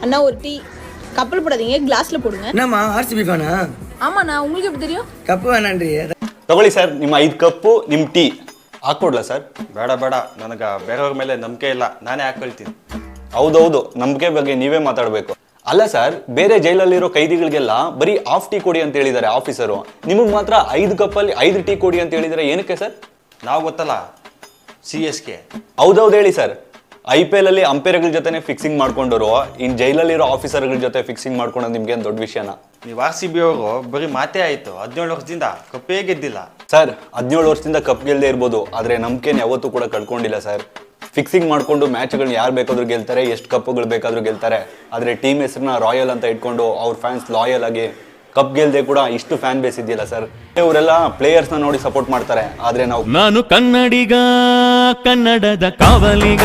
அண்ணா ஒரு டீ. கப்பல் போடாதீங்க, கிளாஸ்ல போடுங்க. என்னம்மா RCB ஃபேனா? ஆமாண்ணா, உங்களுக்கு எப்படி தெரியும்? ಕಪ್ಪು வேணான்றி. ತಗೊಳ್ಳಿ ಸರ್, ನಿಮ್ಮ 5 ಕಪ್ಪು ನಿಮ್ಮ ಟೀ ಹಾಕ್ಕೊಡ್ಲಾ ಸರ್? ಬೇಡ ಬೇಡ, ನನಗೆ ಬೇರೆಯವ್ರ ಮೇಲೆ ನಂಬಿಕೆ ಇಲ್ಲ, ನಾನೇ ಹಾಕೊಳ್ತೀನಿ. ಹೌದೌದು, ನಂಬಿಕೆ ಬಗ್ಗೆ ನೀವೇ ಮಾತಾಡಬೇಕು. ಅಲ್ಲ ಸರ್, ಬೇರೆ ಜೈಲಲ್ಲಿರೋ ಕೈದಿಗಳಿಗೆಲ್ಲ ಬರೀ ಹಾಫ್ ಟೀ ಕೊಡಿ ಅಂತ ಹೇಳಿದ್ದಾರೆ ಆಫೀಸರು. ನಿಮಗೆ ಮಾತ್ರ 5 ಕಪ್ಪಲ್ಲಿ 5 ಟೀ ಕೊಡಿ ಅಂತ ಹೇಳಿದರೆ ಏನಕ್ಕೆ ಸರ್? ನಾವು ಗೊತ್ತಲ್ಲ, CSK. ಹೌದೌದು ಹೇಳಿ ಸರ್. IPL ಅಲ್ಲಿ ಅಂಪೈರ್ಗಳ ಜೊತೆನೆ ಫಿಕ್ಸಿಂಗ್ ಮಾಡ್ಕೊಂಡವರು ಇನ್ ಜೈಲಲ್ಲಿರೋ ಆಫೀಸರ್ಗಳ ಜೊತೆ ಫಿಕ್ಸಿಂಗ್ ಮಾಡ್ಕೊಂಡೋದು ನಿಮ್ಗೆ ದೊಡ್ಡ ವಿಷಯನ? ನೀವು RCB ಅವರು ಬರೀ ಮಾತೇ ಆಯ್ತು, 17 ವರ್ಷದಿಂದ ಕಪ್ಪೇ ಗೆದ್ದಿಲ್ಲ. ಸರ್, 17 ವರ್ಷದಿಂದ ಕಪ್ ಗೆಲ್ಲದೆ ಇರ್ಬೋದು, ಆದರೆ ನಂಬಿಕೆನ ಯಾವತ್ತೂ ಕೂಡ ಕಳ್ಕೊಂಡಿಲ್ಲ ಸರ್. ಫಿಕ್ಸಿಂಗ್ ಮಾಡ್ಕೊಂಡು ಮ್ಯಾಚ್ಗಳನ್ನ ಯಾರು ಬೇಕಾದ್ರೂ ಗೆಲ್ತಾರೆ, ಎಷ್ಟು ಕಪ್ಪುಗಳು ಬೇಕಾದ್ರೂ ಗೆಲ್ತಾರೆ. ಆದರೆ ಟೀಮ್ ಹೆಸರನ್ನ ರಾಯಲ್ ಅಂತ ಇಟ್ಕೊಂಡು ಅವ್ರ ಫ್ಯಾನ್ಸ್ ಲಾಯಲ್ ಆಗಿ ಕಪ್ ಗೆಲ್ದೆ ಕೂಡ ಇಷ್ಟು ಫ್ಯಾನ್ ಬೇಸ್ ಇದೆಯಲ್ಲ ಸರ್. ಇವರೆಲ್ಲ ಪ್ಲೇಯರ್ಸ್ನ ನೋಡಿ ಸಪೋರ್ಟ್ ಮಾಡ್ತಾರೆ, ಆದರೆ ನಾನು ಕನ್ನಡಿಗ, ಕನ್ನಡದ ಕಾವಲಿಗ.